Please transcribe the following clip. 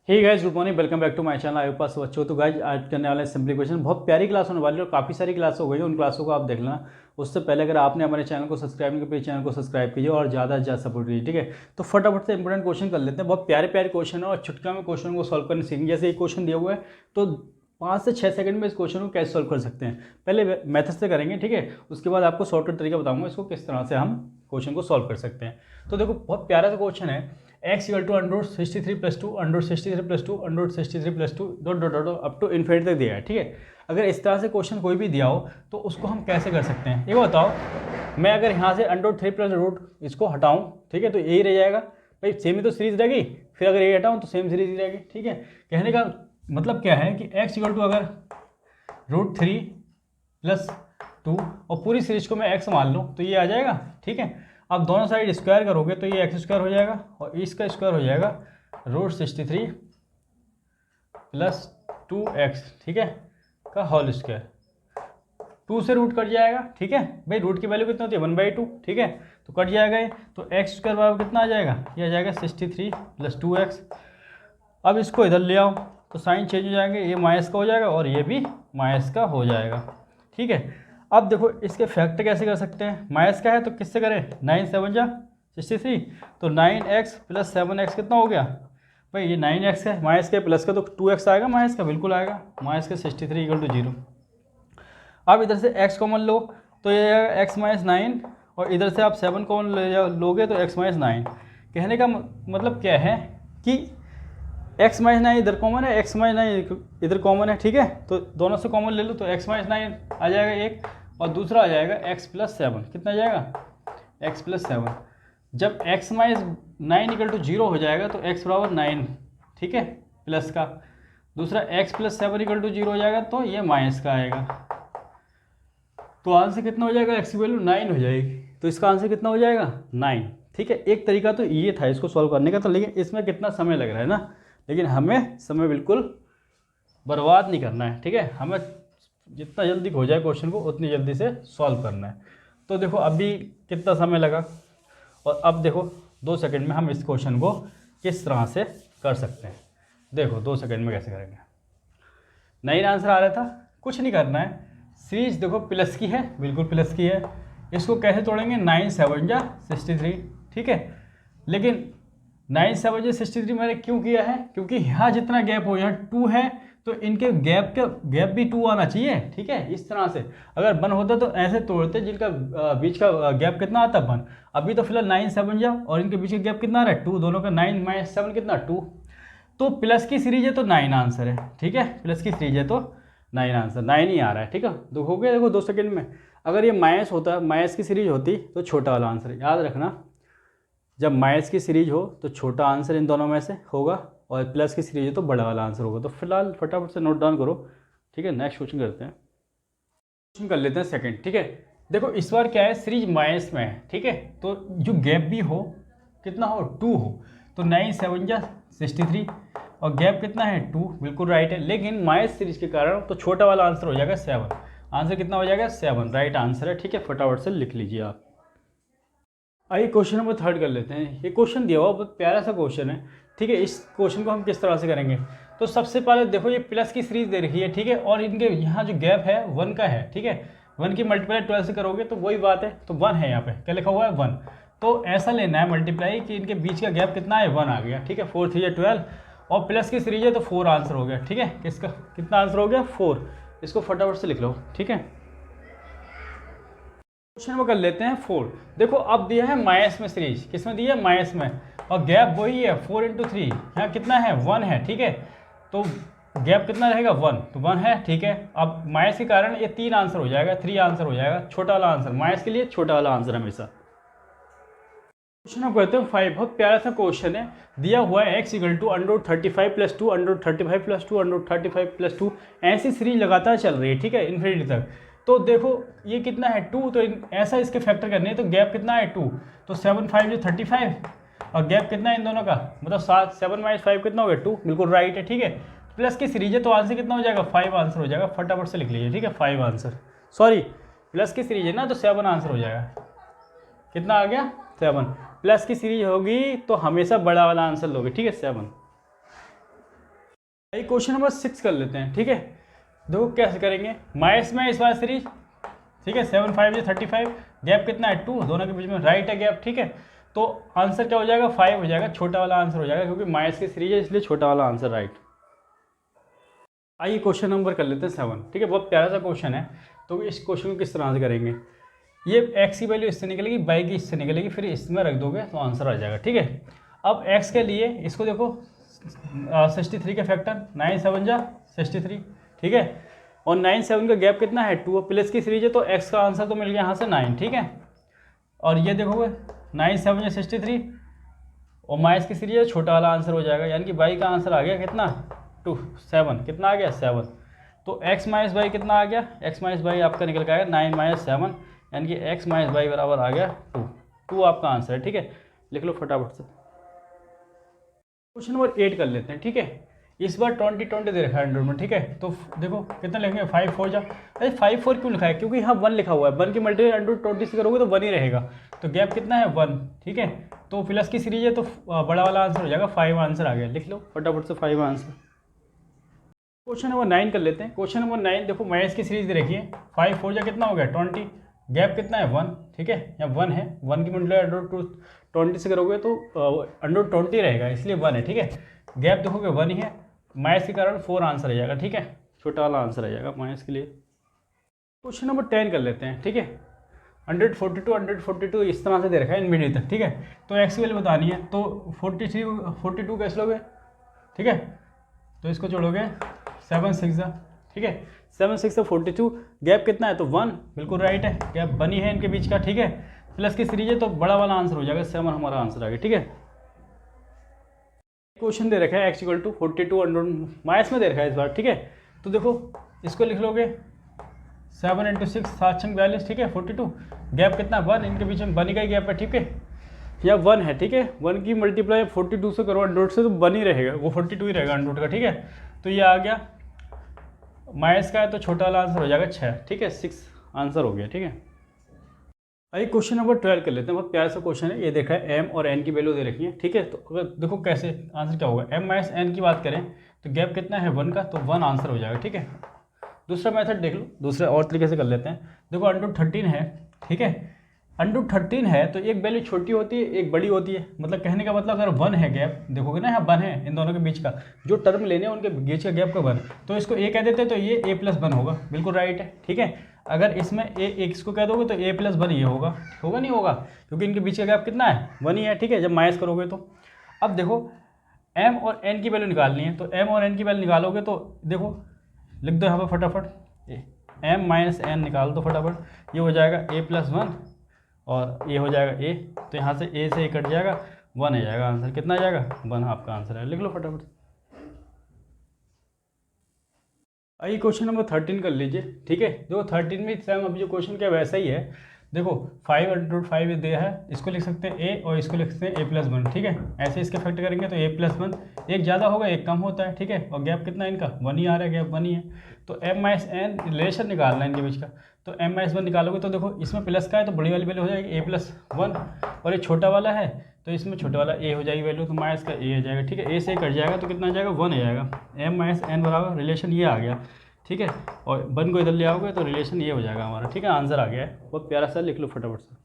Hey guys, good morning, welcome back to my channel. I pass बच्चों, तो guys आज करने वाले सिंपली क्वेश्चन। बहुत प्यारी क्लास होने वाली है और काफ़ी सारी क्लास हो गई है, उन क्लासों को आप देख लेना। उससे पहले अगर आपने हमारे चैनल को सब्सक्राइब नहीं किया, प्लीज चैनल को सब्सक्राइब कीजिए और ज़्यादा से ज़्यादा सपोर्ट कीजिए, ठीक है। तो फटाफट से इंपॉर्टेंट क्वेश्चन कर लेते हैं। बहुत प्यारे प्यारे क्वेश्चन है और छुटका में क्वेश्चन को सॉल्व करने सीखेंगे। जैसे एक क्वेश्चन दिया हुआ है तो 5 से 6 सेकंड में इस क्वेश्चन को कैसे सॉल्व कर सकते हैं। पहले मेथड से करेंगे, ठीक है। उसके बाद आपको शॉर्टकट तरीका बताऊंगा इसको किस तरह से हम क्वेश्चन को सॉल्व कर सकते हैं। तो देखो, बहुत प्यारा सा क्वेश्चन है। x equal to under 63 plus 2 under 63 plus 2 under 63 plus 2 dot dot dot up to infinity तक दिया है, ठीक है। अगर इस तरह से क्वेश्चन कोई भी दिया हो तो उसको हम कैसे कर सकते हैं ये बताओ। मैं अगर यहाँ से अंडर 3 प्लस रूट इसको हटाऊँ, ठीक है, तो यही रह जाएगा भाई, सेम ही तो सीरीज रहेगी। फिर अगर ये हटाऊँ तो सेम सीरीज ही रहेगी, ठीक है। कहने का मतलब क्या है कि x इक्वल टू अगर √3 प्लस 2 और पूरी सीरीज को मैं x मान लूँ तो ये आ जाएगा, ठीक है। अब दोनों साइड स्क्वायर करोगे तो ये x² हो जाएगा और इसका स्क्वायर हो जाएगा √63 प्लस 2x, ठीक है, का होल स्क्वायर। 2 से रूट कट जाएगा, ठीक है भाई। रूट की वैल्यू कितना होती है 1/2, ठीक है, तो कट जाएगा ये। तो x² बराबर कितना आ जाएगा, ये आ जाएगा 63 प्लस 2x। अब इसको इधर ले आओ तो साइन चेंज हो जाएंगे, ये माइनस का हो जाएगा और ये भी माइनस का हो जाएगा, ठीक है। अब देखो इसके फैक्टर कैसे कर सकते हैं। माइनस का है तो किससे करें, 9 7 जा 63, तो 9x प्लस 7x कितना हो गया भाई, ये 9x है, माइनस के प्लस का तो 2x आएगा, माइनस का बिल्कुल आएगा, माइनस के 63 इक्वल टू 0। अब इधर से x कॉमन लो तो ये आएगा x माइनस 9 और इधर से आप 7 कॉमन लोगे तो x माइनस 9। कहने का मतलब क्या है कि x माइनस 9 इधर कॉमन है, x माइनस 9 इधर कॉमन है, ठीक है। तो दोनों से कॉमन ले लो तो x माइनस 9 आ जाएगा एक और दूसरा आ जाएगा x प्लस 7। कितना आ जाएगा, x प्लस 7। जब x माइनस 9 इक्वल टू 0 हो जाएगा तो x बराबर 9, ठीक है, प्लस का। दूसरा x प्लस 7 इक्वल टू 0 हो जाएगा तो ये माइनस का आएगा। तो आंसर कितना हो जाएगा, x की वैल्यू 9 हो जाएगी। तो इसका आंसर कितना हो जाएगा 9, ठीक है। एक तरीका तो ये था इसको सॉल्व करने का, तो लेकिन इसमें कितना समय लग रहा है ना, लेकिन हमें समय बिल्कुल बर्बाद नहीं करना है, ठीक है। हमें जितना जल्दी हो जाए क्वेश्चन को उतनी जल्दी से सॉल्व करना है। तो देखो अभी कितना समय लगा और अब देखो 2 सेकंड में हम इस क्वेश्चन को किस तरह से कर सकते हैं। देखो 2 सेकंड में कैसे करेंगे। नई आंसर आ रहा था, कुछ नहीं करना है। सीरीज देखो प्लस की है, बिल्कुल प्लस की है। इसको कैसे तोड़ेंगे, 9 7 जा 63, ठीक है। लेकिन 9 7 जा 63 मैंने क्यों किया है, क्योंकि यहाँ जितना गैप हो, यहाँ 2 है तो इनके गैप भी 2 आना चाहिए, ठीक है। इस तरह से अगर 1 होता तो ऐसे तोड़ते जिनका बीच का गैप कितना आता 1। अभी तो फिलहाल 9 7 जा और इनके बीच का गैप कितना आ रहा है 2, दोनों का 9 माइनस 7 कितना 2। तो प्लस की सीरीज है तो 9 आंसर है, ठीक है। प्लस की सीरीज है तो 9 आंसर, 9 ही आ रहा है, ठीक है। तो हो गया देखो 2 सेकंड में। अगर ये माइनस होता, माइनस की सीरीज होती तो छोटा वाला आंसर है। याद रखना, जब माइनस की सीरीज हो तो छोटा आंसर इन दोनों में से होगा और प्लस की सीरीज है तो बड़ा वाला आंसर होगा। तो फिलहाल फटाफट से नोट डाउन करो, ठीक है। नेक्स्ट क्वेश्चन करते हैं, क्वेश्चन कर लेते हैं सेकंड, ठीक है। देखो इस बार क्या है, सीरीज माइनस में है, ठीक है। तो जो गैप भी हो कितना हो 2 हो, तो 9 7 जा 63 और गैप कितना है 2, बिल्कुल राइट है। लेकिन माइनस सीरीज के कारण तो छोटा वाला आंसर हो जाएगा 7। आंसर कितना हो जाएगा 7, राइट आंसर है, ठीक है। फटाफट से लिख लीजिए आप। आइए क्वेश्चन नंबर 3 कर लेते हैं। ये क्वेश्चन दिया हुआ बहुत प्यारा सा क्वेश्चन है, ठीक है। इस क्वेश्चन को हम किस तरह से करेंगे, तो सबसे पहले देखो ये प्लस की सीरीज दे रखी है, ठीक है, और इनके यहाँ जो गैप है 1 का है, ठीक है। 1 की मल्टीप्लाई 12 से करोगे तो वही बात है, तो 1 है, यहाँ पे क्या लिखा हुआ है 1। तो ऐसा लेना है मल्टीप्लाई कि इनके बीच का गैप कितना है 1 आ गया, ठीक है। 4 3 12 और प्लस की सीरीज है तो 4 आंसर हो गया, ठीक है। किसका कितना आंसर हो गया 4। इसको फटाफट से लिख लो, ठीक है। क्वेश्चन में कर लेते हैं 4। देखो अब दिया है माइनस में सीरीज, किसमें दिया है माइनस में, और गैप वही है 4 × 3, यहाँ कितना है 1 है, ठीक है। तो गैप कितना रहेगा 1, तो 1 है, ठीक है। अब माइनस के कारण ये 3 आंसर हो जाएगा, 3 आंसर हो जाएगा, छोटा वाला आंसर। माइनस के लिए छोटा वाला आंसर हमेशा। क्वेश्चन हम कहते हैं 5। बहुत प्यारा सा क्वेश्चन है, दिया हुआ है x equal to √35 plus 2 √35 plus 2 √35 plus 2। ऐसी सीरीज लगातार चल रही है, ठीक है, इन्फिनिटी तक। तो देखो ये कितना है 2, तो ऐसा इसके फैक्टर करने हैं, तो गैप कितना है 2, तो 7 5 जो 35 और गैप कितना है इन दोनों का, मतलब 7 माइनस 5 कितना हो गया 2, बिल्कुल राइट है, ठीक है। प्लस की सीरीज है तो आंसर कितना हो जाएगा 5 आंसर हो जाएगा। फटाफट से लिख लीजिए, ठीक है, 5 आंसर। सॉरी, प्लस की सीरीज है ना तो 7 आंसर हो जाएगा। कितना आ गया 7। प्लस की सीरीज होगी तो हमेशा बड़ा वाला आंसर लोगे, ठीक है 7। आइए क्वेश्चन नंबर 6 कर लेते हैं, ठीक है। देखो कैसे करेंगे, माइनस में इस बार सीरीज, ठीक है, 7 5 35, गैप कितना है 2, दोनों के बीच में राइट है गैप, ठीक है। तो आंसर क्या हो जाएगा 5 हो जाएगा, छोटा वाला आंसर हो जाएगा क्योंकि माइनस की सीरीज है इसलिए छोटा वाला आंसर राइट। आइए क्वेश्चन नंबर कर लेते हैं 7, ठीक है, बहुत प्यारा सा क्वेश्चन है। तो इस क्वेश्चन को किस तरह से करेंगे, ये एक्स की वैल्यू इससे निकलेगी, वाई की इससे निकलेगी, फिर इसमें रख दोगे तो आंसर आ जाएगा, ठीक है। अब एक्स के लिए इसको देखो 63 के फैक्टर 9 7 जा 63, ठीक है, और 9 7 का गैप कितना है 2, प्लस की सीरीज है तो एक्स का आंसर तो मिल गया यहाँ से 9, ठीक है। और ये देखोगे 9 7 या 63 और माइनस की सीरीज है, छोटा वाला आंसर हो जाएगा, यानी कि वाई का आंसर आ गया कितना 2 7, कितना आ गया 7। तो x माइनस वाई कितना आ गया, x माइनस वाई आपका निकल के आएगा 9 माइनस 7, यानी कि x माइनस वाई बराबर आ गया 2 आपका आंसर है, ठीक है। लिख लो फटाफट से। क्वेश्चन नंबर 8 कर लेते हैं, ठीक है। इस बार 20 दे रखा है 100 में, ठीक है। तो देखो कितना लिखेंगे 5 4 जा, अरे 5 4 क्यों लिखा है, क्योंकि यहाँ 1 लिखा हुआ है, 1 की मल्टीप्लाई 120 से करोगे तो 1 ही रहेगा, तो गैप कितना है 1, ठीक है। तो प्लस की सीरीज है तो बड़ा वाला आंसर हो जाएगा 5 आंसर आ गया, लिख लो फटाफट से 5 आंसर। क्वेश्चन नंबर 9 कर लेते हैं। क्वेश्चन नंबर 9 देखो माइनस की सीरीज दे रखी है, 5 4 जा कितना हो गया 20, गैप कितना है 1, ठीक है, यहाँ 1 है, 1 की मल्टीप्लाई 20 से करोगे तो 120 रहेगा, इसलिए 1 है, ठीक है। गैप देखोगे 1 ही है, माइनस के कारण 4 आंसर आ जाएगा, ठीक है, छोटा वाला आंसर आ जाएगा माइनस के लिए। क्वेश्चन नंबर 10 कर लेते हैं, ठीक है। 142 इस तरह से दे रखा है इनफिनिटी तक, ठीक है। तो एक्स की वैल्यू बतानी है, तो 42 कैसे लोगे, ठीक है, तो इसको जोड़ोगे 7 6 जा, ठीक है, 7 6 से 42, गैप कितना है तो 1, बिल्कुल राइट है, गैप बनी है इनके बीच का, ठीक है। प्लस की सीरीज है तो बड़ा वाला आंसर हो जाएगा 7 हमारा आंसर आ गया, ठीक है। क्वेश्चन दे रखा है x इक्वल टू 42 माइनस में दे रखा है इस बार, ठीक है। तो देखो इसको लिख लोगे 7 × 6 7 6 42, ठीक है, 42, गैप कितना 1, इनके बीच में बनी का ही गैप है, ठीक है, या 1 है, ठीक है। 1 की मल्टीप्लाई 42 से करो 100 से तो 1 ही रहेगा, वो 42 ही रहेगा 100 का, ठीक है। तो ये आ गया माइनस का है तो छोटा वाला आंसर हो जाएगा 6, ठीक है, 6 आंसर हो गया, ठीक है। आइए क्वेश्चन नंबर 12 कर लेते हैं, बहुत प्यारा सा क्वेश्चन है। ये देखा है m और n की वैल्यू दे रखी है, ठीक है। तो अगर देखो कैसे आंसर क्या होगा, m माइनस n की बात करें तो गैप कितना है 1 का, तो 1 आंसर हो जाएगा, ठीक है। दूसरा मेथड देख लो, दूसरे और तरीके से कर लेते हैं। देखो √13 है, ठीक है, √13 है तो एक वैल्यू छोटी होती है एक बड़ी होती है, मतलब कहने का मतलब अगर 1 है गैप, देखोगे ना यहाँ 1 है इन दोनों के बीच का, जो टर्म लेने हैं उनके बीच का गैप का 1, तो इसको a कह देते हैं तो ये a + 1 होगा, बिल्कुल राइट है, ठीक है। अगर इसमें इसको कह दोगे तो a + 1 ये होगा, होगा नहीं होगा, क्योंकि इनके बीच का गैप कितना है 1 ही है, ठीक है, जब माइनस करोगे तो। अब देखो m और n की वैल्यू निकालनी है, तो m और n की वैल्यू निकालोगे तो देखो लिख दो यहाँ पर फटाफट, m माइनस n निकाल दो फटाफट, ये हो जाएगा a + 1 और ये हो जाएगा a, तो यहाँ से a से a कट जाएगा, 1 आ जाएगा आंसर, कितना आ जाएगा 1 आपका आंसर है, लिख लो फटाफट। आइए क्वेश्चन नंबर 13 कर लीजिए, ठीक है। देखो 13 में सेम अभी जो क्वेश्चन क्या वैसा ही है। देखो 5 दिया है, इसको लिख सकते हैं a और इसको लिख सकते हैं a + 1, ठीक है। ऐसे इसके फैक्टर करेंगे तो a + 1, एक ज़्यादा होगा एक कम होता है, ठीक है, और गैप कितना है इनका 1 ही आ रहा है, गैप 1 ही है। तो m माइनस n रिलेशन निकालना है इनके बीच का, तो m माइनस 1 निकालोगे तो देखो इसमें प्लस का है तो बड़ी वाली वैल्यू हो जाएगी a + 1, और ये छोटा वाला है तो इसमें छोटा वाला a हो जाएगी वैल्यू, तो माइनस का a आ जाएगा, ठीक है, a से कट जाएगा तो कितना आ जाएगा 1 आ जाएगा, m माइनस n बराबर रिलेशन ये आ गया, ठीक है, और 1 को इधर ले आओगे तो रिलेशन ये हो जाएगा हमारा, ठीक है, आंसर आ गया है, बहुत प्यारा सा, लिख लो फटाफट से।